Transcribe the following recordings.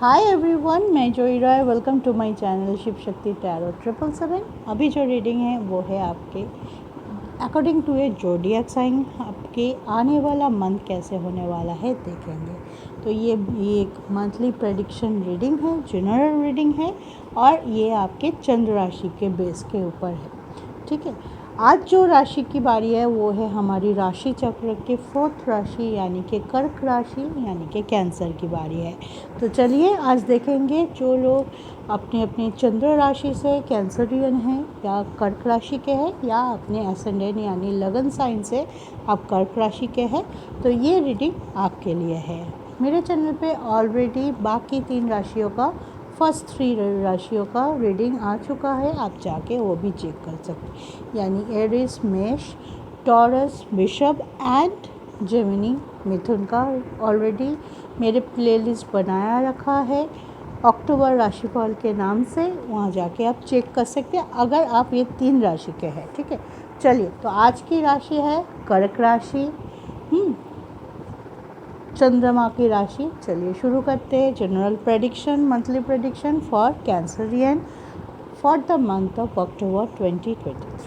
हाय everyone, मैं Joy Roy. Welcome to my channel Shiv Shakti tarot 777। अभी जो रीडिंग है वो है आपके according to a zodiac sign आपके आने वाला मंथ कैसे होने वाला है देखेंगे। तो ये एक मंथली प्रेडिक्शन रीडिंग है, जनरल रीडिंग है और ये आपके चंद्र राशि के बेस के ऊपर है। ठीक है, आज जो राशि की बारी है वो है हमारी राशि चक्र के 4th राशि यानी कि कर्क राशि यानी कि कैंसर की बारी है। तो चलिए आज देखेंगे जो लोग अपने अपने चंद्र राशि से कैंसरियन हैं या कर्क राशि के हैं या अपने एसेंडेंट यानी लगन साइन से आप कर्क राशि के हैं, तो ये रीडिंग आपके लिए है। मेरे चैनल पे ऑलरेडी बाकी 3 राशियों का फर्स्ट 3 राशियों का रीडिंग आ चुका है, आप जाके वो भी चेक कर सकते, यानी एरिस, मेष, टॉरस, वृषभ एंड जेमिनी मिथुन का ऑलरेडी मेरे प्लेलिस्ट बनाया रखा है अक्टूबर राशिफल के नाम से। वहाँ जाके आप चेक कर सकते हैं अगर आप ये 3 राशि के हैं। ठीक है, चलिए तो आज की राशि है कर्क राशि, चंद्रमा की राशि। चलिए शुरू करते हैं general prediction, monthly prediction for Cancerian for the month of October 2023।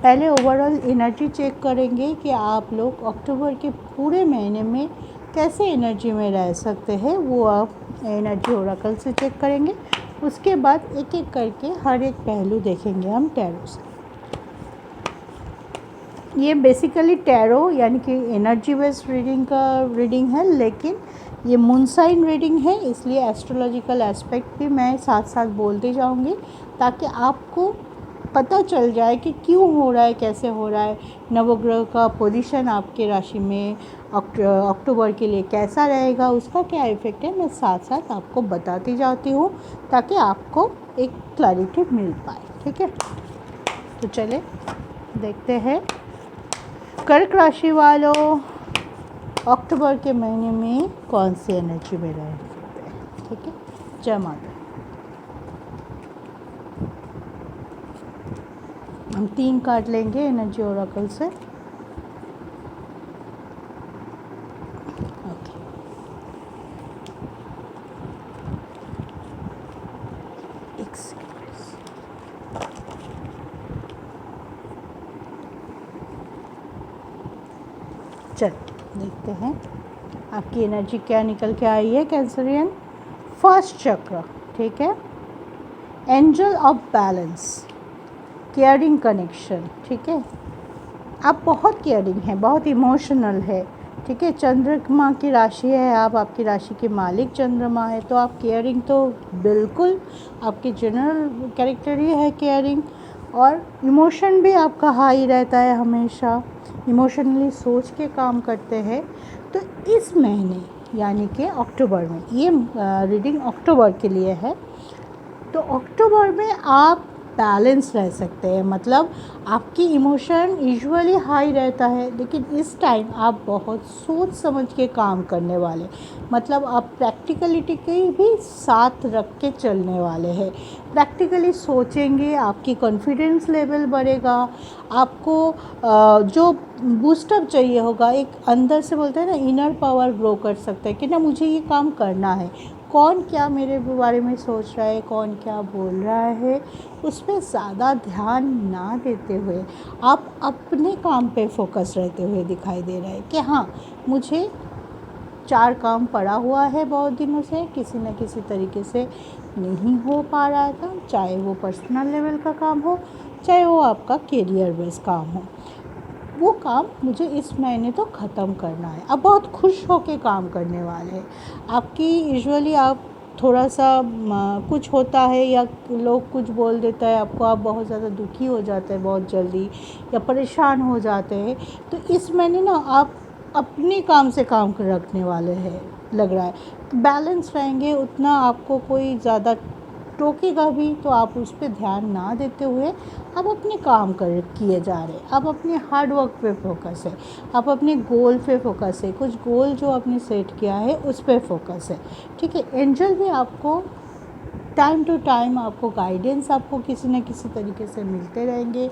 पहले ओवरऑल एनर्जी चेक करेंगे कि आप लोग अक्टूबर के पूरे महीने में कैसे एनर्जी में रह सकते हैं, वो आप एनर्जी ओरेकल से चेक करेंगे। उसके बाद एक एक करके हर एक पहलू देखेंगे हम टैरो से। ये बेसिकली टैरो यानी कि एनर्जी बेस्ड रीडिंग है, लेकिन ये मून साइन रीडिंग है, इसलिए एस्ट्रोलॉजिकल एस्पेक्ट भी मैं साथ साथ बोलते जाऊंगी ताकि आपको पता चल जाए कि क्यों हो रहा है, कैसे हो रहा है, नवग्रह का पोजीशन आपके राशि में अक्टूबर के लिए कैसा रहेगा, उसका क्या इफेक्ट है, मैं साथ साथ आपको बताती जाती हूँ ताकि आपको एक क्लैरिटी मिल पाए। ठीक है, तो चले देखते हैं कर्क राशि वालों अक्टूबर के महीने में कौन सी एनर्जी में रह सकते हैं। ठीक है, जय माता। हम 3 कार्ड लेंगे एनर्जी ओरेकल से। ओके, एक सेकेंड। चल देखते हैं आपकी एनर्जी क्या निकल के आई है कैंसरियन। फर्स्ट चक्र, ठीक है, angel of balance, caring connection. ठीक है, आप बहुत केयरिंग हैं, बहुत इमोशनल है। ठीक है, चंद्रमा की राशि है, आप आपकी राशि के मालिक चंद्रमा है, तो आप केयरिंग तो बिल्कुल आपके जनरल कैरेक्टर ही है केयरिंग, और इमोशन भी आपका हाई रहता है, हमेशा इमोशनली सोच के काम करते हैं। तो इस महीने यानी कि अक्टूबर में, ये रीडिंग अक्टूबर के लिए है, तो अक्टूबर में आप बैलेंस रह सकते हैं, मतलब आपकी इमोशन यूजुअली हाई रहता है, लेकिन इस टाइम आप बहुत सोच समझ के काम करने वाले, मतलब आप प्रैक्टिकलिटी के भी साथ रख के चलने वाले हैं। प्रैक्टिकली सोचेंगे, आपकी कॉन्फिडेंस लेवल बढ़ेगा, आपको जो बूस्टअप चाहिए होगा, एक अंदर से बोलते हैं ना इनर पावर ग्रो कर सकता है कि ना मुझे ये काम करना है, कौन क्या मेरे बारे में सोच रहा है, कौन क्या बोल रहा है, उस पर ज़्यादा ध्यान ना देते हुए आप अपने काम पे फोकस रहते हुए दिखाई दे रहा है कि हाँ मुझे 4 काम पड़ा हुआ है बहुत दिनों से, किसी न किसी तरीके से नहीं हो पा रहा था, चाहे वो पर्सनल लेवल का काम हो, चाहे वो आपका करियर बेस काम हो, वो काम मुझे इस महीने तो ख़त्म करना है। अब बहुत खुश होके काम करने वाले हैं। आपकी यूजुअली आप थोड़ा सा कुछ होता है या लोग कुछ बोल देता है आपको, आप बहुत ज़्यादा दुखी हो जाते हैं बहुत जल्दी या परेशान हो जाते हैं, तो इस महीने ना आप अपने काम से काम रखने वाले हैं लग रहा है। बैलेंस रहेंगे, उतना आपको कोई ज़्यादा टोकेगा भी तो आप उस पर ध्यान ना देते हुए आप अपने काम किए जा रहे हैं, आप अपने हार्ड वर्क पे फोकस है, आप अपने गोल पे फोकस है, कुछ गोल जो आपने सेट किया है उस पर फोकस है। ठीक है, एंजल भी आपको टाइम टू टाइम आपको गाइडेंस आपको किसी न किसी तरीके से मिलते रहेंगे।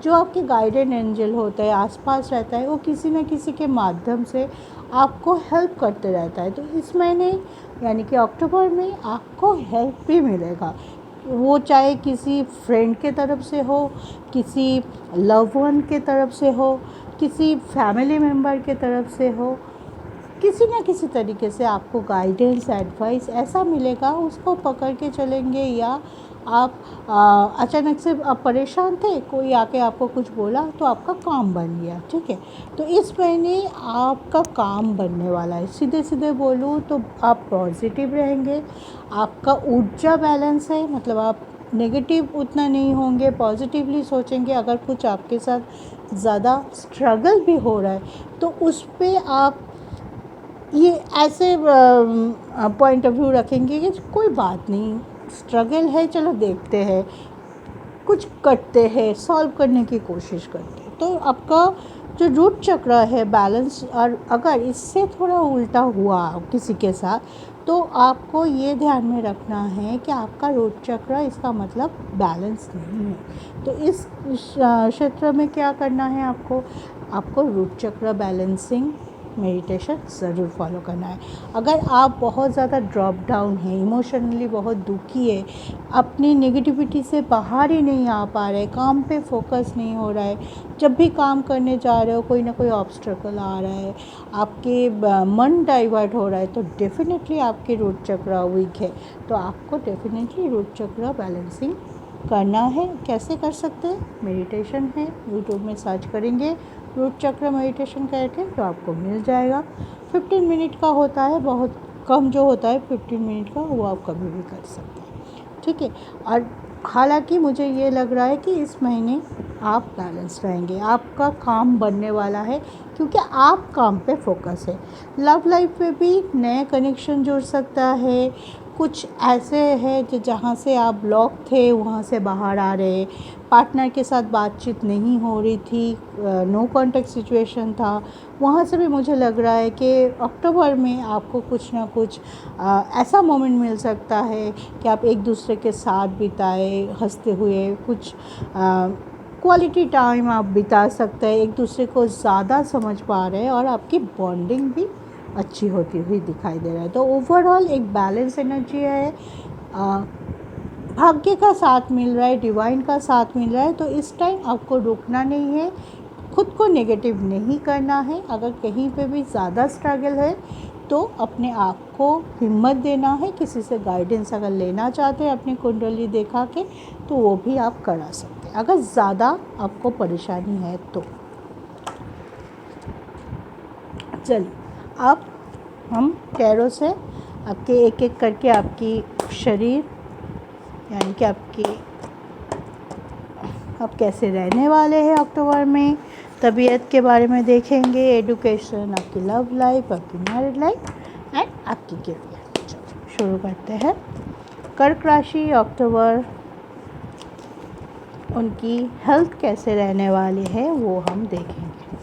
जो आपके गाइडेड एंजल होता है आसपास रहता है, वो किसी न किसी के माध्यम से आपको हेल्प करते रहता है। तो इस महीने यानी कि अक्टूबर में आपको हेल्प भी मिलेगा, वो चाहे किसी फ्रेंड के तरफ से हो, किसी लव वन के तरफ से हो, किसी फैमिली मेम्बर के तरफ से हो, किसी न किसी तरीके से आपको गाइडेंस एडवाइस ऐसा मिलेगा, उसको पकड़ के चलेंगे। या आप अचानक से आप परेशान थे, कोई आके आपको कुछ बोला तो आपका काम बन गया, ठीक है। तो इस महीने आपका काम बनने वाला है। सीधे सीधे बोलूँ तो आप पॉजिटिव रहेंगे, आपका ऊर्जा बैलेंस है, मतलब आप नेगेटिव उतना नहीं होंगे, पॉजिटिवली सोचेंगे। अगर कुछ आपके साथ ज़्यादा स्ट्रगल भी हो रहा है तो उस पर आप ये ऐसे पॉइंट ऑफ व्यू रखेंगे कि कोई बात नहीं, स्ट्रगल है, चलो देखते हैं, कुछ करते हैं, सॉल्व करने की कोशिश करते हैं। तो आपका जो रूट चक्र है बैलेंस, और अगर इससे थोड़ा उल्टा हुआ किसी के साथ तो आपको ये ध्यान में रखना है कि आपका रूट चक्र, इसका मतलब बैलेंस नहीं है। तो इस क्षेत्र में क्या करना है आपको रूट चक्र बैलेंसिंग मेडिटेशन ज़रूर फॉलो करना है। अगर आप बहुत ज़्यादा ड्रॉप डाउन है, इमोशनली बहुत दुखी है, अपनी नेगेटिविटी से बाहर ही नहीं आ पा रहे, काम पे फोकस नहीं हो रहा है, जब भी काम करने जा रहे हो कोई ना कोई ऑब्स्टेकल आ रहा है, आपके मन डाइवर्ट हो रहा है, तो डेफिनेटली आपके रूट चक्र वीक है। तो आपको डेफिनेटली रूट चक्र बैलेंसिंग करना है। कैसे कर सकते हैं? मेडिटेशन है, यूट्यूब में सर्च करेंगे रूट चक्र मेडिटेशन करके तो आपको मिल जाएगा। 15 मिनट का होता है, बहुत कम जो होता है 15 मिनट का, वो आप कभी भी कर सकते हैं, ठीक है। और हालांकि मुझे ये लग रहा है कि इस महीने आप बैलेंस रहेंगे, आपका काम बनने वाला है, क्योंकि आप काम पे फोकस है। लव लाइफ में भी नए कनेक्शन जुड़ सकता है। कुछ ऐसे है जो जहाँ से आप ब्लॉक थे वहाँ से बाहर आ रहे, पार्टनर के साथ बातचीत नहीं हो रही थी, नो कांटेक्ट सिचुएशन था, वहाँ से भी मुझे लग रहा है कि अक्टूबर में आपको कुछ ना कुछ ऐसा मोमेंट मिल सकता है कि आप एक दूसरे के साथ बिताए, हंसते हुए, कुछ क्वालिटी टाइम आप बिता सकते हैं, एक दूसरे को ज़्यादा समझ पा रहे हैं और आपकी बॉन्डिंग भी अच्छी होती हुई दिखाई दे रहा है। तो ओवरऑल एक बैलेंस एनर्जी है, भाग्य का साथ मिल रहा है, डिवाइन का साथ मिल रहा है। तो इस टाइम आपको रुकना नहीं है, खुद को नेगेटिव नहीं करना है। अगर कहीं पे भी ज़्यादा स्ट्रगल है तो अपने आप को हिम्मत देना है। किसी से गाइडेंस अगर लेना चाहते हैं अपनी कुंडली देखा के, तो वो भी आप करा सकते हैं अगर ज़्यादा आपको परेशानी है तो। चलिए अब हम टैरो से आपके एक एक करके आपकी शरीर यानी कि आप कैसे रहने वाले हैं अक्टूबर में, तबीयत के बारे में देखेंगे, एडुकेशन, आपकी लव लाइफ, आपकी मैरिड लाइफ एंड आपकी करियर। चलो शुरू करते हैं। कर्क राशि अक्टूबर, उनकी हेल्थ कैसे रहने वाली है वो हम देखेंगे।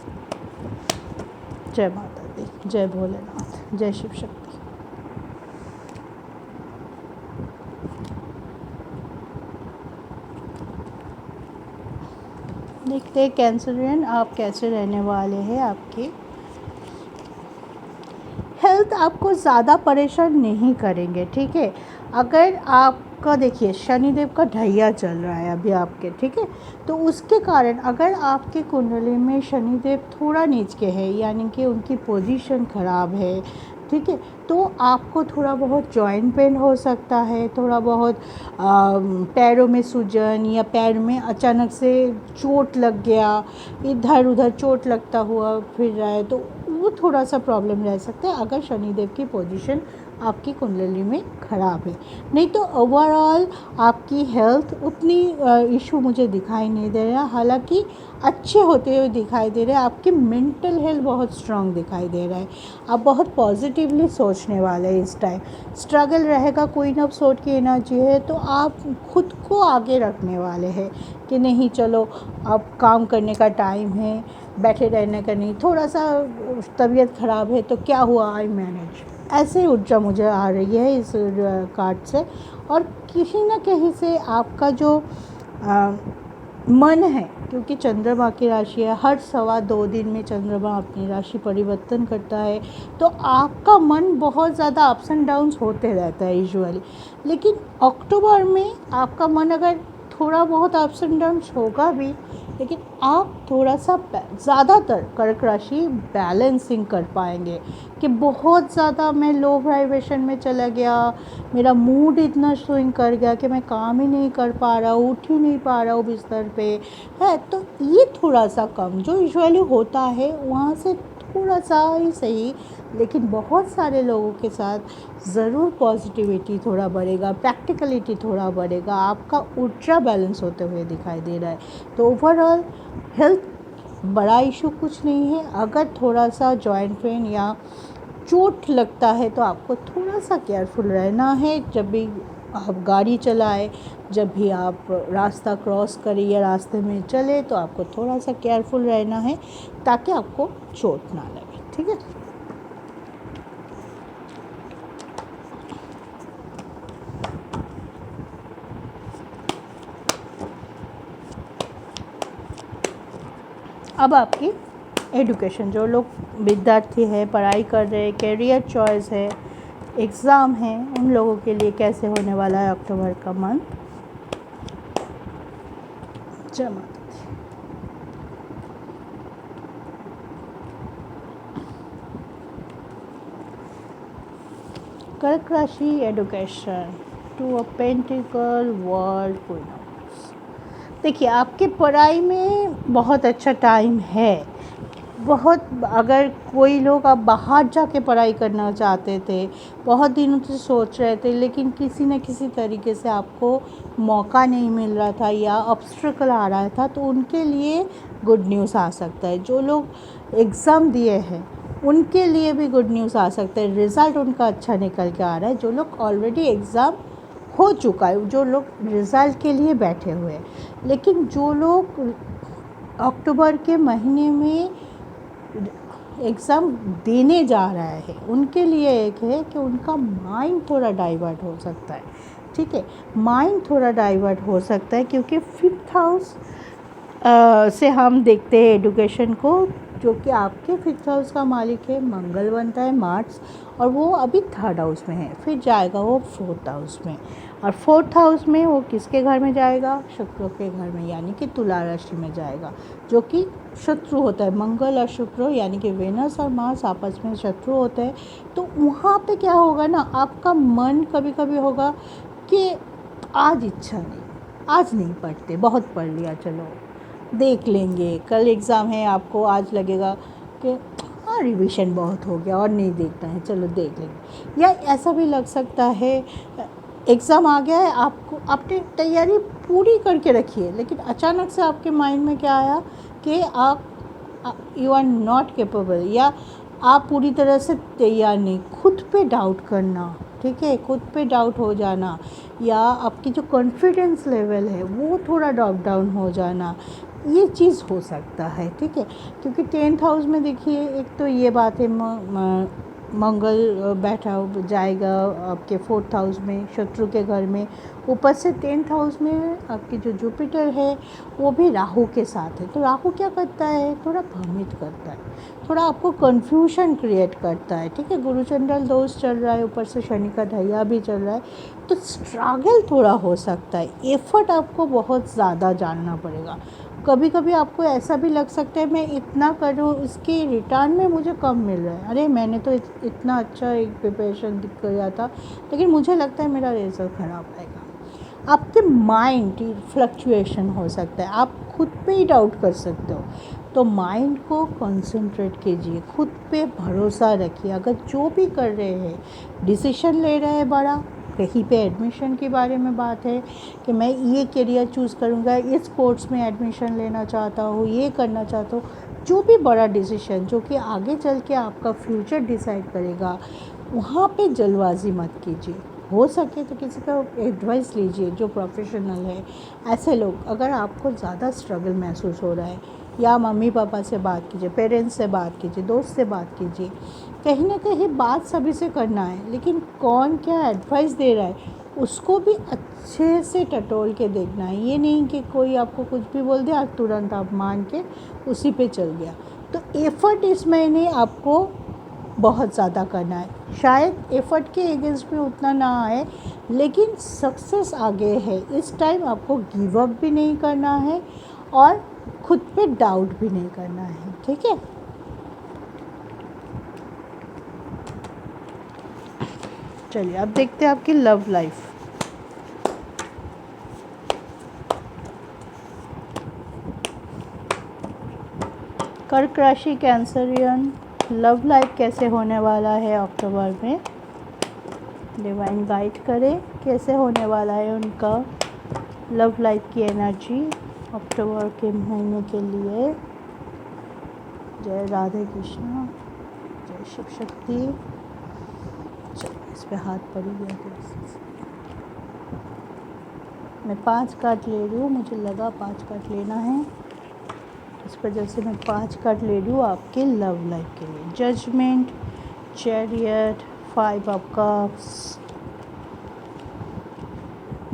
जय माता दी, जय भोलेनाथ, जय शिव शक्ति। देखते हैं कैंसरियन आप कैसे रहने वाले हैं। आपकी हेल्थ आपको ज़्यादा परेशान नहीं करेंगे, ठीक है। अगर आपका देखिए शनिदेव का ढैया चल रहा है अभी आपके, ठीक है, तो उसके कारण अगर आपके कुंडली में शनिदेव थोड़ा नीच के है यानी कि उनकी पोजीशन ख़राब है, ठीक है, तो आपको थोड़ा बहुत जॉइंट पेन हो सकता है, थोड़ा बहुत पैरों में सूजन या पैर में अचानक से चोट लग गया, इधर उधर चोट लगता हुआ फिर रहा है, तो वो थोड़ा सा प्रॉब्लम रह सकता है अगर शनिदेव की पोजीशन आपकी कुंडली में ख़राब है। नहीं तो ओवरऑल आपकी हेल्थ उतनी इशू मुझे दिखाई नहीं दे रहा, हालांकि अच्छे होते हुए दिखाई दे रहे हैं। आपकी मेंटल हेल्थ बहुत स्ट्रांग दिखाई दे रहा है, आप बहुत पॉजिटिवली सोचने वाले हैं। इस टाइम स्ट्रगल रहेगा, क्वीन ऑफ सोर्ड की एनर्जी है, तो आप खुद को आगे रखने वाले हैं कि नहीं चलो अब काम करने का टाइम है, बैठे रहने का नहीं, थोड़ा सा तबीयत ख़राब है तो क्या हुआ, आई मैनेज, ऐसे ऊर्जा मुझे आ रही है इस कार्ड से। और कहीं ना कहीं से आपका जो मन है, क्योंकि चंद्रमा की राशि है, हर 2.25 दिन में चंद्रमा अपनी राशि परिवर्तन करता है, तो आपका मन बहुत ज़्यादा अप्स एंड डाउन्स होते रहता है यूजुअली। लेकिन अक्टूबर में आपका मन अगर थोड़ा बहुत अप्स एंड डाउन्स होगा भी, लेकिन आप थोड़ा सा ज़्यादातर कर्क राशि बैलेंसिंग कर पाएंगे कि बहुत ज़्यादा मैं लो वाइब्रेशन में चला गया, मेरा मूड इतना स्विंग कर गया कि मैं काम ही नहीं कर पा रहा हूँ, उठ ही नहीं पा रहा हूँ बिस्तर पे है। तो ये थोड़ा सा कम जो यूजुअली होता है वहाँ से थोड़ा सा ही सही, लेकिन बहुत सारे लोगों के साथ ज़रूर पॉजिटिविटी थोड़ा बढ़ेगा, प्रैक्टिकलिटी थोड़ा बढ़ेगा, आपका ऊर्जा बैलेंस होते हुए दिखाई दे रहा है। तो ओवरऑल हेल्थ बड़ा इशू कुछ नहीं है। अगर थोड़ा सा जॉइंट पेन या चोट लगता है तो आपको थोड़ा सा केयरफुल रहना है। जब भी आप गाड़ी चलाएं, जब भी आप रास्ता क्रॉस करें या रास्ते में चले, तो आपको थोड़ा सा केयरफुल रहना है ताकि आपको चोट ना लगे, ठीक है। अब आपकी एजुकेशन, जो लोग विद्यार्थी है, पढ़ाई कर रहे हैं, कैरियर चॉइस है, एग्ज़ाम है, उन लोगों के लिए कैसे होने वाला है अक्टूबर का मंथ। जमा कर्क राशि education, 2 of pentacle, world, queen of. देखिए, आपके पढ़ाई में बहुत अच्छा टाइम है। बहुत, अगर कोई लोग अब बाहर जाके पढ़ाई करना चाहते थे, बहुत दिनों से सोच रहे थे, लेकिन किसी न किसी तरीके से आपको मौका नहीं मिल रहा था या ऑब्स्ट्रकल आ रहा था, तो उनके लिए गुड न्यूज़ आ सकता है। जो लोग एग्ज़ाम दिए हैं उनके लिए भी गुड न्यूज़ आ सकता है, रिज़ल्ट उनका अच्छा निकल के आ रहा है। जो लोग ऑलरेडी एग्ज़ाम हो चुका है, जो लोग रिज़ल्ट के लिए बैठे हुए हैं, लेकिन जो लोग अक्टूबर के महीने में एग्ज़ाम देने जा रहा है, उनके लिए एक है कि उनका माइंड थोड़ा डाइवर्ट हो सकता है, ठीक है। माइंड थोड़ा डाइवर्ट हो सकता है क्योंकि 5th हाउस से हम देखते हैं एजुकेशन को, जो कि आपके 5th हाउस का मालिक है मंगल बनता है मार्च, और वो अभी 3rd हाउस में है, फिर जाएगा वो 4th हाउस में। और 4th हाउस में वो किसके घर में जाएगा? शुक्र के घर में, यानी कि तुला राशि में जाएगा, जो कि शत्रु होता है। मंगल और शुक्र यानी कि वेनस और मार्स आपस में शत्रु होते हैं। तो वहाँ पे क्या होगा ना, आपका मन कभी कभी होगा कि आज इच्छा नहीं, आज नहीं पढ़ते, बहुत पढ़ लिया, चलो देख लेंगे, कल एग्ज़ाम है, आपको आज लगेगा कि हाँ रिविज़न बहुत हो गया और नहीं देखना है, चलो देख लेंगे। या ऐसा भी लग सकता है एग्ज़ाम आ गया है, आपको आपने तैयारी पूरी करके रखी है, लेकिन अचानक से आपके माइंड में क्या आया कि आप यू आर नॉट कैपेबल, या आप पूरी तरह से तैयार नहीं, खुद पे डाउट करना, ठीक है, खुद पे डाउट हो जाना, या आपकी जो कॉन्फिडेंस लेवल है वो थोड़ा ड्रॉप डाउन हो जाना, ये चीज़ हो सकता है, ठीक है। क्योंकि 10th हाउस में देखिए, एक तो ये बात है मंगल बैठा जाएगा आपके 4th हाउस में शत्रु के घर में, ऊपर से 10th हाउस में आपकी जो जुपिटर है वो भी राहु के साथ है। तो राहु क्या करता है? थोड़ा भ्रमित करता है, थोड़ा आपको कन्फ्यूजन क्रिएट करता है, ठीक है। गुरु चंद्र दोष चल रहा है, ऊपर से शनि का ढैया भी चल रहा है, तो स्ट्रगल थोड़ा हो सकता है, एफर्ट आपको बहुत ज़्यादा डालना पड़ेगा। कभी कभी आपको ऐसा भी लग सकता है मैं इतना करूँ, इसके रिटर्न में मुझे कम मिल रहा है, अरे मैंने तो इतना अच्छा एक प्रिपरेशन किया था, लेकिन मुझे लगता है मेरा रिजल्ट ख़राब आएगा। आपके माइंड फ्लक्चुएशन हो सकता है, आप खुद पे ही डाउट कर सकते हो। तो माइंड को कंसंट्रेट कीजिए, खुद पे भरोसा रखिए। अगर जो भी कर रहे हैं, डिसीजन ले रहे हैं बड़ा, कहीं पे एडमिशन के बारे में बात है कि मैं ये करियर चूज़ करूँगा, इस कोर्स में एडमिशन लेना चाहता हूँ, ये करना चाहता हूँ, जो भी बड़ा डिसीजन जो कि आगे चल के आपका फ्यूचर डिसाइड करेगा, वहाँ पे जल्दबाजी मत कीजिए। हो सके तो किसी का एडवाइस लीजिए जो प्रोफेशनल है। ऐसे लोग, अगर आपको ज़्यादा स्ट्रगल महसूस हो रहा है या मम्मी पापा से बात कीजिए, पेरेंट्स से बात कीजिए, दोस्त से बात कीजिए। कहीं ना कहीं बात सभी से करना है, लेकिन कौन क्या एडवाइस दे रहा है उसको भी अच्छे से टटोल के देखना है। ये नहीं कि कोई आपको कुछ भी बोल दिया तुरंत आप मान के उसी पे चल गया। तो एफ़र्ट इस महीने आपको बहुत ज़्यादा करना है। शायद एफ़र्ट के अगेंस्ट में उतना ना आए, लेकिन सक्सेस आगे है। इस टाइम आपको गिव अप भी नहीं करना है और खुद पे डाउट भी नहीं करना है, ठीक है। चलिए अब देखते हैं आपकी लव लाइफ। कर्क राशि कैंसरियन, लव लाइफ कैसे होने वाला है अक्टूबर में, डिवाइन गाइड करें कैसे होने वाला है उनका लव लाइफ की एनर्जी अक्टूबर के महीने के लिए। जय राधे कृष्णा, जय शिव शक्ति। चलिए इस पे हाथ पड़ गया तो मैं 5 कार्ड ले रही हूँ, मुझे लगा 5 कार्ड लेना है, इस वजह से मैं 5 कार्ड ले रही हूँ आपके लव लाइफ के लिए। Judgement, chariot, 5 of cups.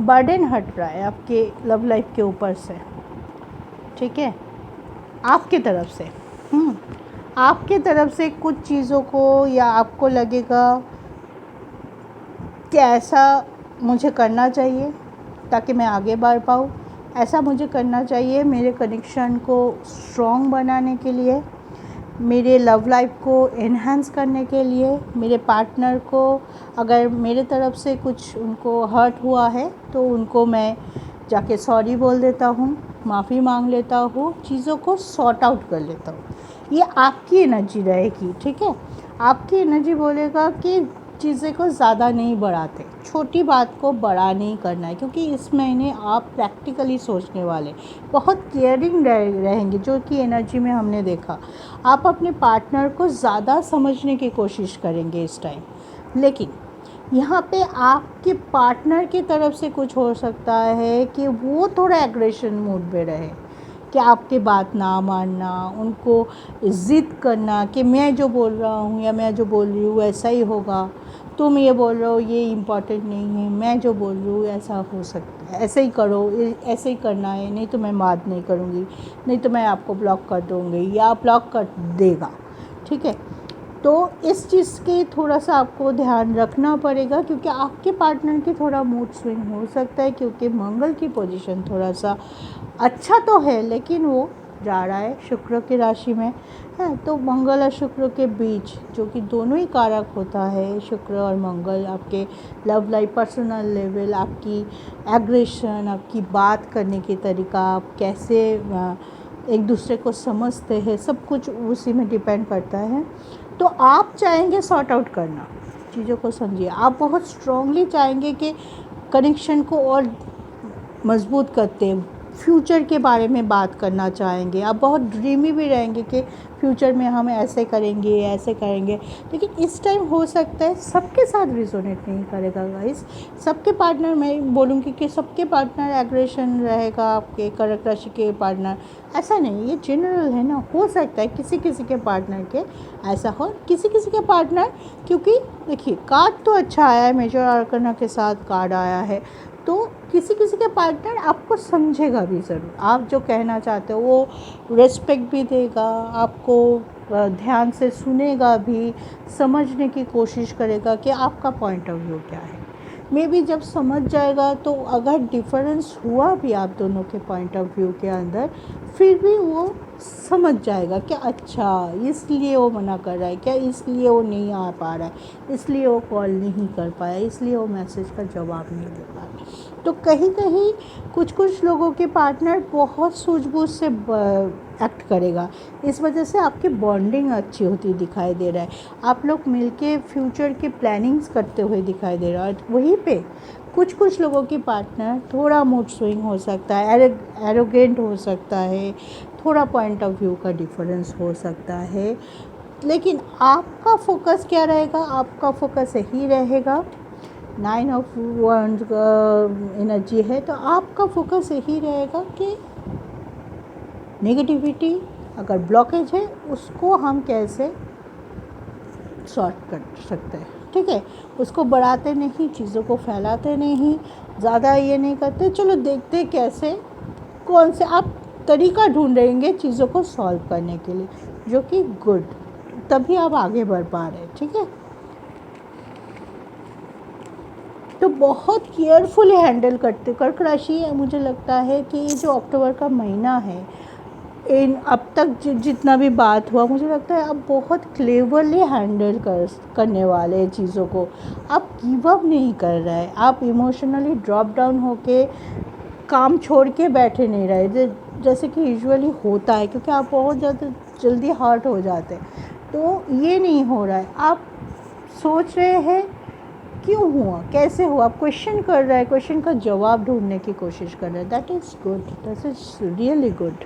Burden हट रहा है आपके लव लाइफ के ऊपर से, ठीक है, आपके तरफ से। आपके तरफ से कुछ चीज़ों को, या आपको लगेगा कि ऐसा मुझे करना चाहिए ताकि मैं आगे बढ़ पाऊँ, ऐसा मुझे करना चाहिए मेरे कनेक्शन को स्ट्रॉन्ग बनाने के लिए, मेरे लव लाइफ को एनहांस करने के लिए। मेरे पार्टनर को अगर मेरे तरफ से कुछ उनको हर्ट हुआ है तो उनको मैं जाके सॉरी बोल देता हूँ, माफ़ी मांग लेता हूँ, चीज़ों को सॉर्ट आउट कर लेता हूँ। ये आपकी एनर्जी रहेगी, ठीक है। आपकी एनर्जी बोलेगा कि चीज़ें को ज़्यादा नहीं बढ़ाते, छोटी बात को बड़ा नहीं करना है, क्योंकि इस महीने आप प्रैक्टिकली सोचने वाले, बहुत केयरिंग रहेंगे, जो कि एनर्जी में हमने देखा। आप अपने पार्टनर को ज़्यादा समझने की कोशिश करेंगे इस टाइम। लेकिन यहाँ पे आपके पार्टनर की तरफ से कुछ हो सकता है कि वो थोड़ा एग्रेशन मूड में रहे, कि आपके बात ना मानना, उनको ज़िद करना कि मैं जो बोल रहा हूँ या मैं जो बोल रही हूँ ऐसा ही होगा, तुम ये बोल रहे हो ये इम्पोर्टेंट नहीं है, मैं जो बोल रही हूँ ऐसा हो सकता है, ऐसे ही करो, ऐसे ही करना है, नहीं तो मैं बात नहीं करूँगी, नहीं तो मैं आपको ब्लॉक कर दूँगी या ब्लॉक कर देगा, ठीक है। तो इस चीज़ के थोड़ा सा आपको ध्यान रखना पड़ेगा, क्योंकि आपके पार्टनर की थोड़ा मूड स्विंग हो सकता है, क्योंकि मंगल की पोजीशन थोड़ा सा अच्छा तो है, लेकिन वो जा रहा है शुक्र की राशि में है। तो मंगल और शुक्र के बीच, जो कि दोनों ही कारक होता है, शुक्र और मंगल, आपके लव लाइफ, पर्सनल लेवल, आपकी एग्रेशन, आपकी बात करने की तरीका, आप कैसे एक दूसरे को समझते हैं, सब कुछ उसी में डिपेंड करता है। तो आप चाहेंगे सॉर्ट आउट करना, चीज़ों को समझिए, आप बहुत स्ट्रांगली चाहेंगे कि कनेक्शन को और मजबूत करते हैं, फ्यूचर के बारे में बात करना चाहेंगे, आप बहुत ड्रीमी भी रहेंगे कि फ्यूचर में हम ऐसे करेंगे ऐसे करेंगे। लेकिन इस टाइम हो सकता है सबके साथ रिजोनेट नहीं करेगा गाइस, सबके पार्टनर, मैं बोलूँगी कि सबके पार्टनर एग्रेशन रहेगा, आपके कर्क राशि के पार्टनर ऐसा नहीं, ये जनरल है ना। हो सकता है किसी किसी के पार्टनर के ऐसा हो, किसी किसी के पार्टनर, क्योंकि देखिए कार्ड तो अच्छा आया है, मेजर आर्कना के साथ कार्ड आया है, तो किसी किसी के पार्टनर आपको समझेगा भी ज़रूर, आप जो कहना चाहते हो वो रिस्पेक्ट भी देगा, आपको ध्यान से सुनेगा भी, समझने की कोशिश करेगा कि आपका पॉइंट ऑफ व्यू क्या है। मे बी जब समझ जाएगा तो अगर डिफरेंस हुआ भी आप दोनों के पॉइंट ऑफ व्यू के अंदर, फिर भी वो समझ जाएगा कि अच्छा इसलिए वो मना कर रहा है क्या, इसलिए वो नहीं आ पा रहा है, इसलिए वो कॉल नहीं कर पाया, इसलिए वो मैसेज का जवाब नहीं दे पा रहा। तो कहीं कहीं कुछ कुछ लोगों के पार्टनर बहुत सूझबूझ से एक्ट करेगा, इस वजह से आपकी बॉन्डिंग अच्छी होती दिखाई दे रहा है, आप लोग मिलके फ्यूचर के प्लानिंग्स करते हुए दिखाई दे रहा है। वहीं पे कुछ कुछ लोगों के पार्टनर थोड़ा मूड स्विंग हो सकता है, एरोगेंट हो सकता है, थोड़ा पॉइंट ऑफ व्यू का डिफरेंस हो सकता है, लेकिन आपका फोकस क्या रहेगा, आपका फोकस यही रहेगा। 9 ऑफ वंड्स का एनर्जी है, तो आपका फोकस यही रहेगा कि नेगेटिविटी अगर ब्लॉकेज है उसको हम कैसे सॉर्ट कर सकते हैं, ठीक है। उसको बढ़ाते नहीं, चीज़ों को फैलाते नहीं, ज़्यादा ये नहीं करते, चलो देखते कैसे कौन से आप तरीका ढूंढेंगे चीज़ों को सॉल्व करने के लिए, जो कि गुड, तभी आप आगे बढ़ पा रहे हैं, ठीक है। तो बहुत केयरफुली हैंडल करते कर्क राशि। मुझे लगता है कि ये जो अक्टूबर का महीना है, इन अब तक जितना भी बात हुआ, मुझे लगता है आप बहुत क्लेवरली हैंडल करने वाले हैं चीज़ों को। आप गिव अप नहीं कर रहे हैं, आप इमोशनली ड्रॉप डाउन होके काम छोड़ के बैठे नहीं रहे जैसे कि यूजुअली होता है, क्योंकि आप बहुत ज़्यादा जल्दी हर्ट हो जाते हैं। तो ये नहीं हो रहा है, आप सोच रहे हैं क्यों हुआ, कैसे हुआ, आप क्वेश्चन कर रहे हैं, क्वेश्चन का जवाब ढूंढने की कोशिश कर रहे हैं। That is good, that is really good.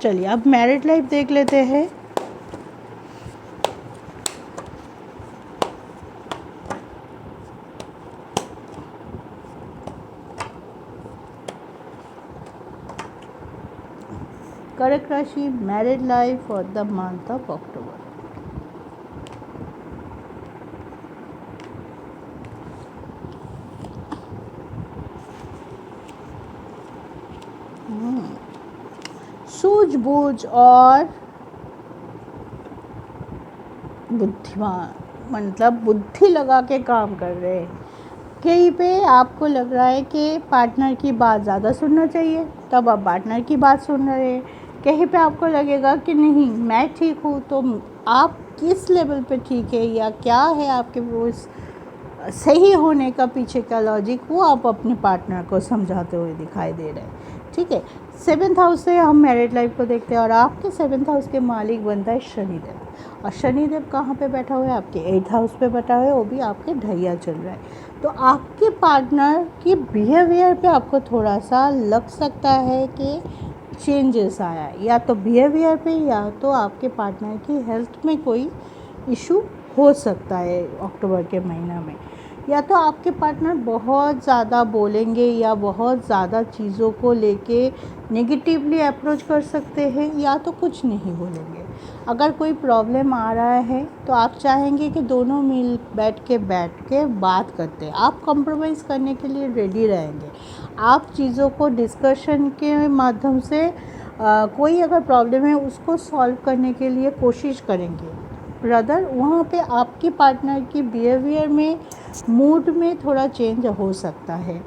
चलिए अब मैरिड लाइफ देख लेते हैं। कर्क राशि married life for the month of अक्टूबर। सूझबूझ और बुद्धिमान, मतलब बुद्धि लगा के काम कर रहे हैं। कहीं पे आपको लग रहा है कि पार्टनर की बात ज़्यादा सुनना चाहिए, तब आप पार्टनर की बात सुन रहे हैं। कहीं पे आपको लगेगा कि नहीं मैं ठीक हूँ, तो आप किस लेवल पे ठीक है या क्या है आपके वो सही होने का पीछे का लॉजिक, वो आप अपने पार्टनर को समझाते हुए दिखाई दे रहे हैं, ठीक है। 7th हाउस से हम मैरिड लाइफ को देखते हैं और आपके 7th हाउस के मालिक बनता है शनिदेव, और शनिदेव कहाँ पे बैठा हुआ है, आपके 8th हाउस पे बैठा हुआ है, वो भी आपके ढैया चल रहा है। तो आपके पार्टनर की बिहेवियर पे आपको थोड़ा सा लग सकता है कि चेंजेस आया है, या तो बिहेवियर पे या तो आपके पार्टनर की हेल्थ में कोई इशू हो सकता है अक्टूबर के महीना में। या तो आपके पार्टनर बहुत ज़्यादा बोलेंगे या बहुत ज़्यादा चीज़ों को लेके नेगेटिवली अप्रोच कर सकते हैं, या तो कुछ नहीं बोलेंगे। अगर कोई प्रॉब्लम आ रहा है तो आप चाहेंगे कि दोनों बैठ के बात करते हैं, आप कॉम्प्रोमाइज़ करने के लिए रेडी रहेंगे। आप चीज़ों को डिस्कशन के माध्यम से कोई अगर प्रॉब्लम है उसको सॉल्व करने के लिए कोशिश करेंगे। ब्रदर वहाँ पे आपके पार्टनर की बिहेवियर में, मूड में थोड़ा चेंज हो सकता है,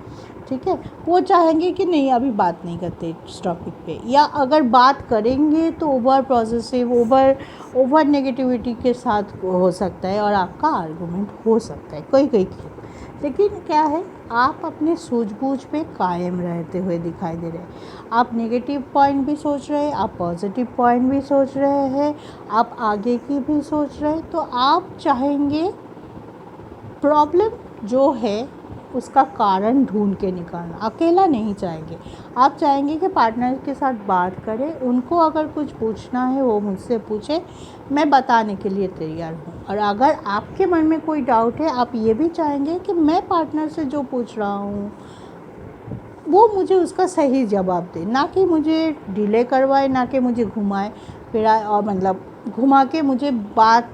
ठीक है। वो चाहेंगे कि नहीं अभी बात नहीं करते इस टॉपिक पे, या अगर बात करेंगे तो ओवर पॉजिटिव ओवर नेगेटिविटी के साथ हो सकता है और आपका आर्गुमेंट हो सकता है कोई। लेकिन क्या है, आप अपने सूझबूझ पे कायम रहते हुए दिखाई दे रहे हैं। आप नेगेटिव पॉइंट भी सोच रहे हैं, आप पॉजिटिव पॉइंट भी सोच रहे हैं, आप आगे की भी सोच रहे हैं। तो आप चाहेंगे प्रॉब्लम जो है उसका कारण ढूंढ के निकालना, अकेला नहीं चाहेंगे। आप चाहेंगे कि पार्टनर के साथ बात करें, उनको अगर कुछ पूछना है वो मुझसे पूछे, मैं बताने के लिए तैयार हूँ। और अगर आपके मन में कोई डाउट है, आप ये भी चाहेंगे कि मैं पार्टनर से जो पूछ रहा हूँ वो मुझे उसका सही जवाब दे, ना कि मुझे डिले करवाए, ना कि मुझे घुमाए फिराए और मतलब घुमा के मुझे बात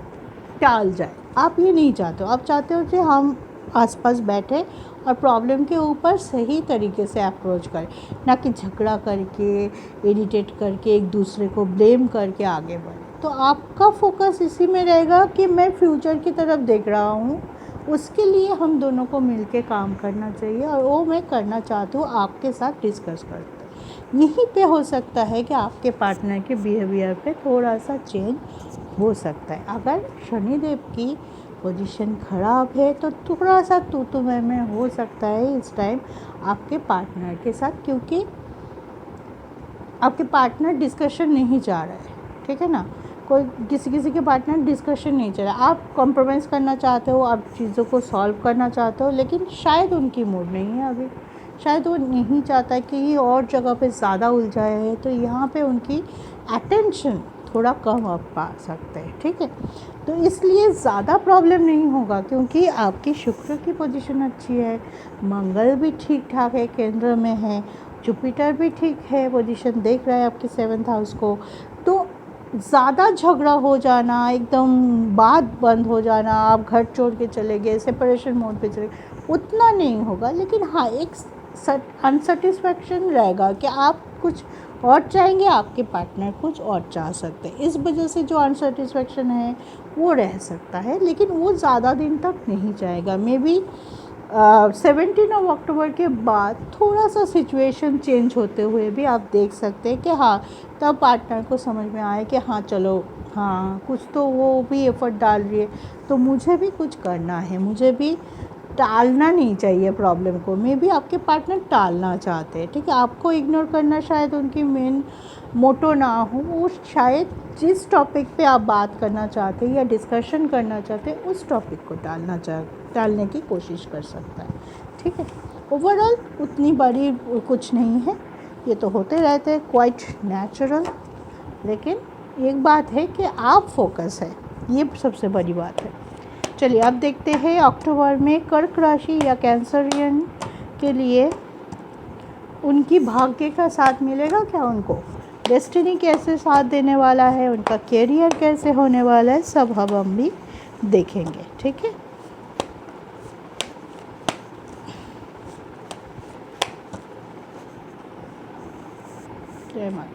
टाल जाए। आप ये नहीं चाहते हो, आप चाहते हो कि हम आसपास बैठे और प्रॉब्लम के ऊपर सही तरीके से अप्रोच करें, ना कि झगड़ा करके, इरिटेट करके, एक दूसरे को ब्लेम करके आगे बढ़े। तो आपका फोकस इसी में रहेगा कि मैं फ्यूचर की तरफ देख रहा हूँ, उसके लिए हम दोनों को मिलके काम करना चाहिए और वो मैं करना चाहती हूँ, आपके साथ डिस्कस करते हैं। यहीं पे हो सकता है कि आपके पार्टनर के बिहेवियर पे थोड़ा सा चेंज हो सकता है। अगर शनिदेव की पोजीशन ख़राब है तो थोड़ा सा तू मैं हो सकता है इस टाइम आपके पार्टनर के साथ, क्योंकि आपके पार्टनर डिस्कशन नहीं चाह रहा है, ठीक है ना। कोई किसी के पार्टनर डिस्कशन नहीं चाह रहा, आप कॉम्प्रोमाइज़ करना चाहते हो, आप चीज़ों को सॉल्व करना चाहते हो, लेकिन शायद उनकी मूड नहीं है अभी, शायद वो नहीं चाहता कि ये और जगह पे ज़्यादा उलझाए है, तो यहाँ पे उनकी अटेंशन थोड़ा कम आप पा सकते हैं, ठीक है। तो इसलिए ज़्यादा प्रॉब्लम नहीं होगा, क्योंकि आपकी शुक्र की पोजीशन अच्छी है, मंगल भी ठीक ठाक है, केंद्र में है, जुपिटर भी ठीक है, पोजीशन देख रहा है आपके 7th हाउस को। तो ज़्यादा झगड़ा हो जाना, एकदम बात बंद हो जाना, आप घर छोड़ के चले गए, सेपरेशन मोड पे चले गए, उतना नहीं होगा। लेकिन हाँ, एक अनसेटिस्फैक्शन रहेगा कि आप कुछ और चाहेंगे, आपके पार्टनर कुछ और चाह सकते हैं। इस वजह से जो अनसेटिस्फैक्शन है वो रह सकता है, लेकिन वो ज़्यादा दिन तक नहीं जाएगा। मे बी 17 अक्टूबर के बाद थोड़ा सा सिचुएशन चेंज होते हुए भी आप देख सकते हैं कि हाँ, तब पार्टनर को समझ में आए कि हाँ चलो, हाँ कुछ तो वो भी एफर्ट डाल रही है, तो मुझे भी कुछ करना है, मुझे भी टालना नहीं चाहिए प्रॉब्लम को। मे बी आपके पार्टनर टालना चाहते हैं, ठीक है, आपको इग्नोर करना शायद उनकी मेन मोटो ना हो। वो शायद जिस टॉपिक पे आप बात करना चाहते हैं या डिस्कशन करना चाहते हैं, उस टॉपिक को टालने की कोशिश कर सकता है, ठीक है। ओवरऑल उतनी बड़ी कुछ नहीं है, ये तो होते रहते हैं, क्वाइट नेचुरल। लेकिन एक बात है कि आप फोकस है, ये सबसे बड़ी बात है। चलिए अब देखते हैं अक्टूबर में कर्क राशि या कैंसरियन के लिए उनकी भाग्य का साथ मिलेगा क्या, उनको डेस्टिनी कैसे साथ देने वाला है, उनका कैरियर कैसे होने वाला है, सब अब हम भी देखेंगे, ठीक है। जय माता।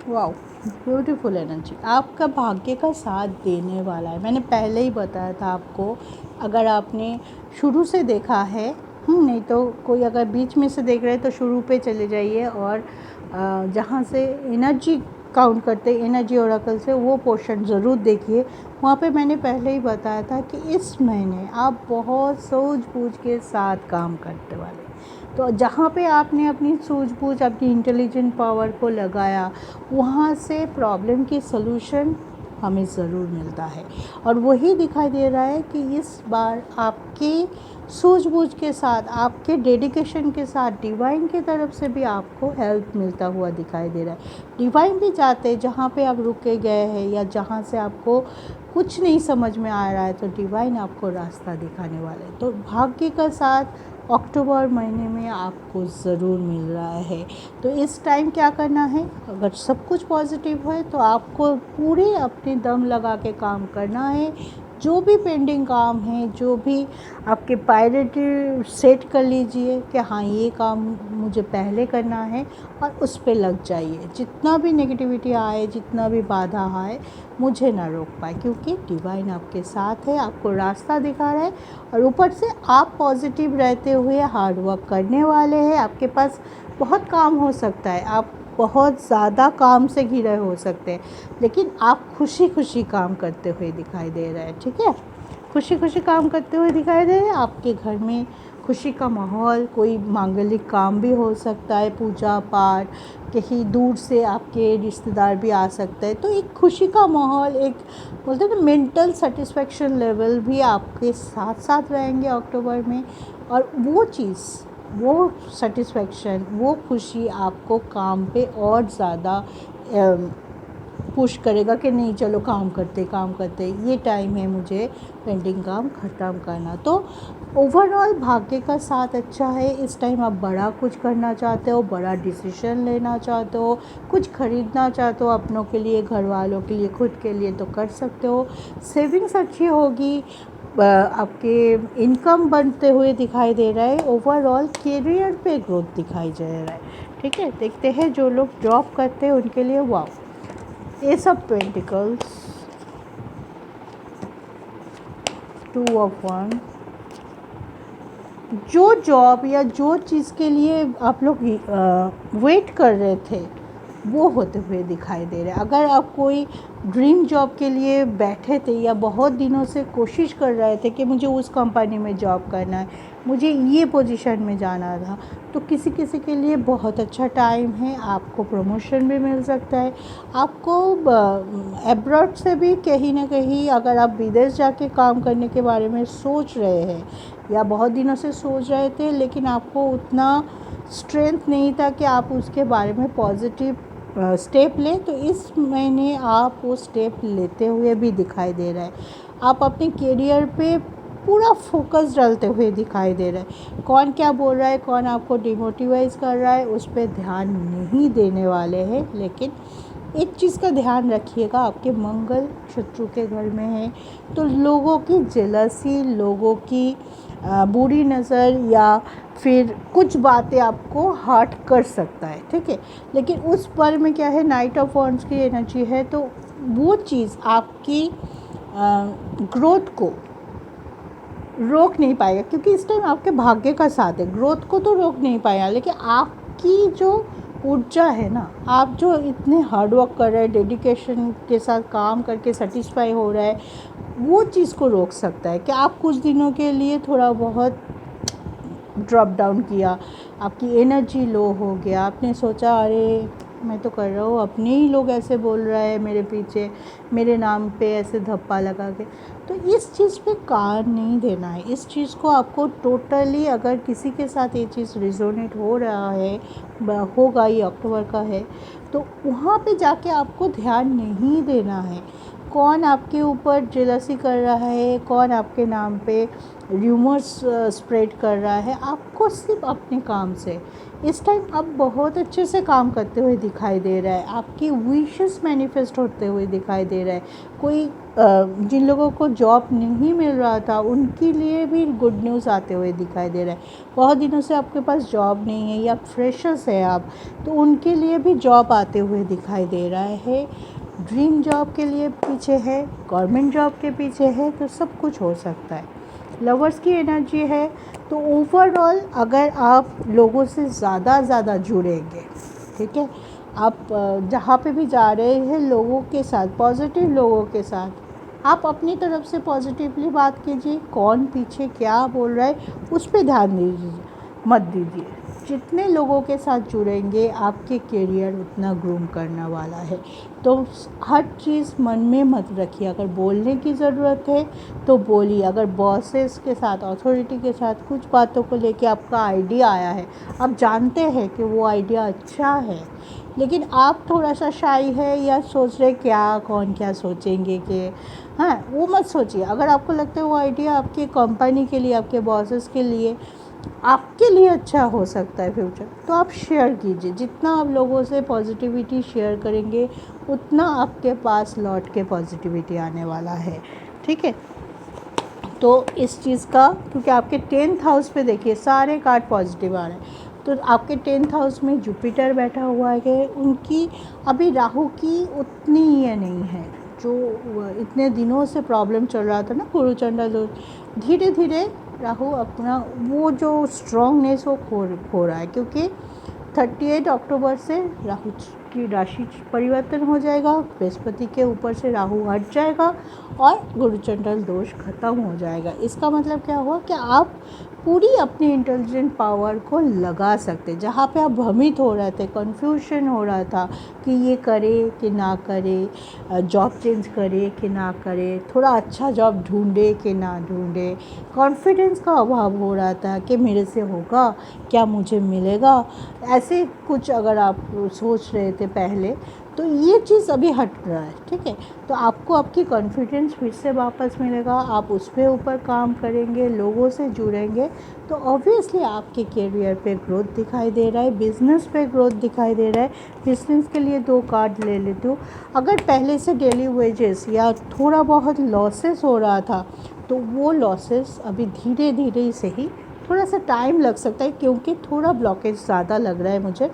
वाओ, ब्यूटीफुल एनर्जी आपका भाग्य का साथ देने वाला है। मैंने पहले ही बताया था आपको, अगर आपने शुरू से देखा है, नहीं तो कोई अगर बीच में से देख रहे हैं तो शुरू पे चले जाइए और जहाँ से एनर्जी काउंट करते एनर्जी ओरेकल से वो पोर्शन ज़रूर देखिए। वहाँ पे मैंने पहले ही बताया था कि इस महीने आप बहुत सूझबूझ के साथ काम करने वाले। तो जहाँ पे आपने अपनी सूझबूझ, अपनी इंटेलिजेंट पावर को लगाया, वहाँ से प्रॉब्लम की सलूशन हमें ज़रूर मिलता है। और वही दिखाई दे रहा है कि इस बार आपके सूझबूझ के साथ, आपके डेडिकेशन के साथ डिवाइन की तरफ से भी आपको हेल्प मिलता हुआ दिखाई दे रहा है। डिवाइन भी चाहते हैं जहाँ पे आप रुके गए हैं या जहाँ से आपको कुछ नहीं समझ में आ रहा है, तो डिवाइन आपको रास्ता दिखाने वाले हैं। तो भाग्य का साथ अक्टूबर महीने में आपको ज़रूर मिल रहा है। तो इस टाइम क्या करना है, अगर सब कुछ पॉजिटिव है तो आपको पूरे अपने दम लगा के काम करना है। जो भी पेंडिंग काम है, जो भी आपके प्रायोरिटी सेट कर लीजिए कि हाँ ये काम मुझे पहले करना है और उस पे लग जाइए। जितना भी नेगेटिविटी आए, जितना भी बाधा आए, मुझे ना रोक पाए, क्योंकि डिवाइन आपके साथ है, आपको रास्ता दिखा रहा है। और ऊपर से आप पॉजिटिव रहते हुए हार्ड वर्क करने वाले हैं। आपके पास बहुत काम हो सकता है, आप बहुत ज़्यादा काम से घिरे हो सकते हैं, लेकिन आप खुशी खुशी काम करते हुए दिखाई दे रहे हैं, ठीक है। खुशी खुशी काम करते हुए दिखाई दे रहे हैं। आपके घर में खुशी का माहौल, कोई मांगलिक काम भी हो सकता है, पूजा पाठ, कहीं दूर से आपके रिश्तेदार भी आ सकते हैं। तो एक खुशी का माहौल, एक बोलते हैं ना मेंटल सेटिस्फेक्शन लेवल भी आपके साथ साथ रहेंगे अक्टूबर में। और वो चीज़, वो सेटिस्फेक्शन, वो खुशी आपको काम पे और ज़्यादा पुश करेगा कि नहीं चलो काम करते ये टाइम है मुझे पेंडिंग काम ख़त्म करना। तो ओवरऑल भाग्य का साथ अच्छा है। इस टाइम आप बड़ा कुछ करना चाहते हो, बड़ा डिसीजन लेना चाहते हो, कुछ ख़रीदना चाहते हो अपनों के लिए, घर वालों के लिए, खुद के लिए, तो कर सकते हो। सेविंग्स अच्छी होगी, आपके इनकम बनते हुए दिखाई दे रहा है। ओवरऑल कैरियर पे ग्रोथ दिखाई दे रहा है, ठीक है। देखते हैं जो लोग जॉब करते हैं उनके लिए। Wow, S of pentacles, 2 of one. जो जॉब या जो चीज़ के लिए आप लोग वेट कर रहे थे, वो होते हुए दिखाई दे रहे हैं। अगर आप कोई ड्रीम जॉब के लिए बैठे थे या बहुत दिनों से कोशिश कर रहे थे कि मुझे उस कंपनी में जॉब करना है, मुझे ये पोजीशन में जाना था, तो किसी किसी के लिए बहुत अच्छा टाइम है। आपको प्रमोशन भी मिल सकता है। आपको एब्रॉड से भी कहीं ना कहीं, अगर आप विदेश जाके काम करने के बारे में सोच रहे हैं या बहुत दिनों से सोच रहे थे, लेकिन आपको उतना स्ट्रेंथ नहीं था कि आप उसके बारे में पॉजिटिव स्टेप लें, तो इस महीने आप वो स्टेप लेते हुए भी दिखाई दे रहा है। आप अपने करियर पे पूरा फोकस डालते हुए दिखाई दे रहा है। कौन क्या बोल रहा है, कौन आपको डिमोटिवाइज़ कर रहा है, उस पर ध्यान नहीं देने वाले हैं। लेकिन एक चीज़ का ध्यान रखिएगा, आपके मंगल शत्रु के घर में है, तो लोगों की जेलसी, लोगों की बुरी नज़र या फिर कुछ बातें आपको हर्ट कर सकता है, ठीक है। लेकिन उस पर में क्या है, नाइट ऑफ वॉन्ड्स की एनर्जी है, तो वो चीज़ आपकी ग्रोथ को रोक नहीं पाएगा, क्योंकि इस टाइम आपके भाग्य का साथ है। ग्रोथ को तो रोक नहीं पाएगा, लेकिन आपकी जो ऊर्जा है ना, आप जो इतने हार्डवर्क कर रहे हैं, डेडिकेशन के साथ काम करके सेटिस्फाई हो रहा है, वो चीज़ को रोक सकता है कि आप कुछ दिनों के लिए थोड़ा बहुत ड्रॉप डाउन किया, आपकी एनर्जी लो हो गया, आपने सोचा अरे मैं तो कर रहा हूँ, अपने ही लोग ऐसे बोल रहा है मेरे पीछे, मेरे नाम पे ऐसे धप्पा लगा के। तो इस चीज़ पे कान नहीं देना है। इस चीज़ को आपको टोटली, अगर किसी के साथ ये चीज़ रिजोनेट हो रहा है, होगा, ये अक्टूबर का है, तो वहाँ पे जाके आपको ध्यान नहीं देना है। कौन आपके ऊपर जेलसी कर रहा है, कौन आपके नाम पे र्यूमर्स स्प्रेड कर रहा है, आपको सिर्फ अपने काम से इस टाइम आप बहुत अच्छे से काम करते हुए दिखाई दे रहा है। आपकी विशेस मैनिफेस्ट होते हुए दिखाई दे रहा है। कोई जिन लोगों को जॉब नहीं मिल रहा था, उनके लिए भी गुड न्यूज़ आते हुए दिखाई दे रहा है। बहुत दिनों से आपके पास जॉब नहीं है या फ्रेशर्स है आप, तो उनके लिए भी जॉब आते हुए दिखाई दे रहा है। ड्रीम जॉब के लिए पीछे है, गवर्नमेंट जॉब के पीछे है, तो सब कुछ हो सकता है। लवर्स की एनर्जी है, तो ओवरऑल अगर आप लोगों से ज़्यादा जुड़ेंगे, ठीक है, आप जहाँ पे भी जा रहे हैं लोगों के साथ, पॉजिटिव लोगों के साथ आप अपनी तरफ से पॉजिटिवली बात कीजिए। कौन पीछे क्या बोल रहा है उस पर ध्यान दीजिए, मत दीजिए। जितने लोगों के साथ जुड़ेंगे आपके करियर उतना ग्रूम करने वाला है। तो हर चीज़ मन में मत रखिए। अगर बोलने की ज़रूरत है तो बोलिए। अगर बॉसेस के साथ, अथॉरिटी के साथ कुछ बातों को लेके आपका आइडिया आया है, आप जानते हैं कि वो आइडिया अच्छा है, लेकिन आप थोड़ा सा शाई है या सोच रहे क्या, कौन क्या सोचेंगे कि, हाँ, वो मत सोचिए। अगर आपको लगता है वो आइडिया आपकी कंपनी के लिए, आपके बॉसेस के लिए, आपके लिए अच्छा हो सकता है फ्यूचर, तो आप शेयर कीजिए। जितना आप लोगों से पॉजिटिविटी शेयर करेंगे उतना आपके पास लौट के पॉजिटिविटी आने वाला है, ठीक है। तो इस चीज़ का, क्योंकि आपके 10th हाउस पे देखिए सारे कार्ड पॉजिटिव आ रहे हैं, तो आपके 10th हाउस में जुपिटर बैठा हुआ है। उनकी अभी राहु की उतनी ये नहीं है, जो इतने दिनों से प्रॉब्लम चल रहा था ना, गुरुचंडल दोष, धीरे धीरे राहु अपना वो जो स्ट्रॉन्गनेस वो खो रहा है, क्योंकि 38 अक्टूबर से राहु की राशि परिवर्तन हो जाएगा, बृहस्पति के ऊपर से राहु हट जाएगा और गुरुचंडल दोष खत्म हो जाएगा। इसका मतलब क्या हुआ कि आप पूरी अपनी इंटेलिजेंट पावर को लगा सकते। जहाँ पे आप भ्रमित हो रहे थे, कन्फ्यूजन हो रहा था कि ये करे कि ना करे, जॉब चेंज करे कि ना करे, थोड़ा अच्छा जॉब ढूंढे कि ना ढूंढे, कॉन्फिडेंस का अभाव हो रहा था कि मेरे से होगा क्या, मुझे मिलेगा, ऐसे कुछ अगर आप सोच रहे थे पहले, तो ये चीज़ अभी हट रहा है, ठीक है। तो आपको आपकी कॉन्फिडेंस फिर से वापस मिलेगा। आप उस पे ऊपर काम करेंगे, लोगों से जुड़ेंगे, तो ऑब्वियसली आपके करियर पे ग्रोथ दिखाई दे रहा है, बिज़नेस पे ग्रोथ दिखाई दे रहा है। बिज़नेस के लिए 2 कार्ड ले लेती हूँ। अगर पहले से डेली वेजेस या थोड़ा बहुत लॉसेस हो रहा था, तो वो लॉसेस अभी धीरे धीरे से ही, थोड़ा सा टाइम लग सकता है, क्योंकि थोड़ा ब्लॉकेज ज़्यादा लग रहा है मुझे,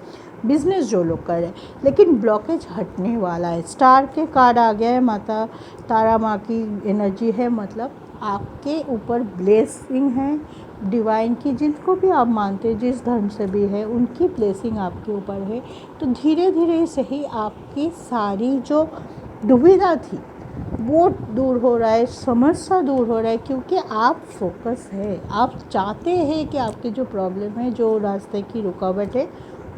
बिज़नेस जो लोग कर रहे हैं, लेकिन ब्लॉकेज हटने वाला है। स्टार के कार्ड आ गया है, माता तारा माँ की एनर्जी है, मतलब आपके ऊपर ब्लेसिंग है डिवाइन की, जिनको भी आप मानते हैं, जिस धर्म से भी है, उनकी ब्लेसिंग आपके ऊपर है। तो धीरे धीरे से ही आपकी सारी जो दुविधा थी वो दूर हो रहा है, समस्या दूर हो रहा है, क्योंकि आप फोकस है, आप चाहते हैं कि आपकी जो प्रॉब्लम है, जो रास्ते की रुकावट है,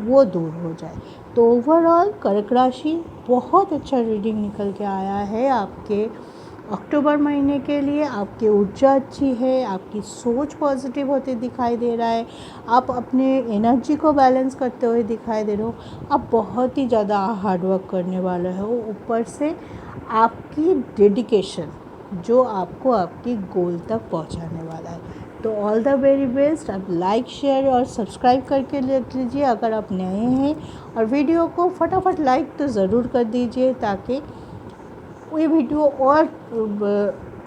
वो दूर हो जाए। तो ओवरऑल कर्क राशि बहुत अच्छा रीडिंग निकल के आया है आपके अक्टूबर महीने के लिए आपकी ऊर्जा अच्छी है, आपकी सोच पॉजिटिव होती दिखाई दे रहा है, आप अपने एनर्जी को बैलेंस करते हुए दिखाई दे रहे हो। आप बहुत ही ज़्यादा हार्ड वर्क करने वाले हो, ऊपर से आपकी डेडिकेशन जो आपको आपकी गोल तक पहुंचाने वाला है। तो ऑल द वेरी बेस्ट। आप लाइक शेयर और सब्सक्राइब करके रख लीजिए अगर आप नए हैं, और वीडियो को फटाफट लाइक तो ज़रूर कर दीजिए ताकि ये वीडियो और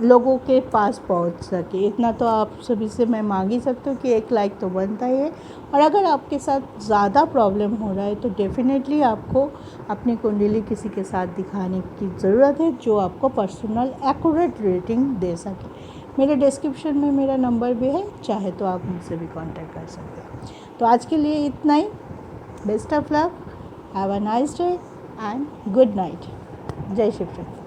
लोगों के पास पहुंच सके। इतना तो आप सभी से मैं मांग ही सकती हूँ कि एक लाइक तो बनता ही है। और अगर आपके साथ ज़्यादा प्रॉब्लम हो रहा है तो डेफिनेटली आपको अपनी कुंडली किसी के साथ दिखाने की ज़रूरत है जो आपको पर्सनल एक्यूरेट रेटिंग दे सके। मेरे डिस्क्रिप्शन में मेरा नंबर भी है, चाहे तो आप मुझसे भी कांटेक्ट कर सकते हैं। तो आज के लिए इतना ही। Best of luck, have a nice day and good night. जय श्री कृष्ण।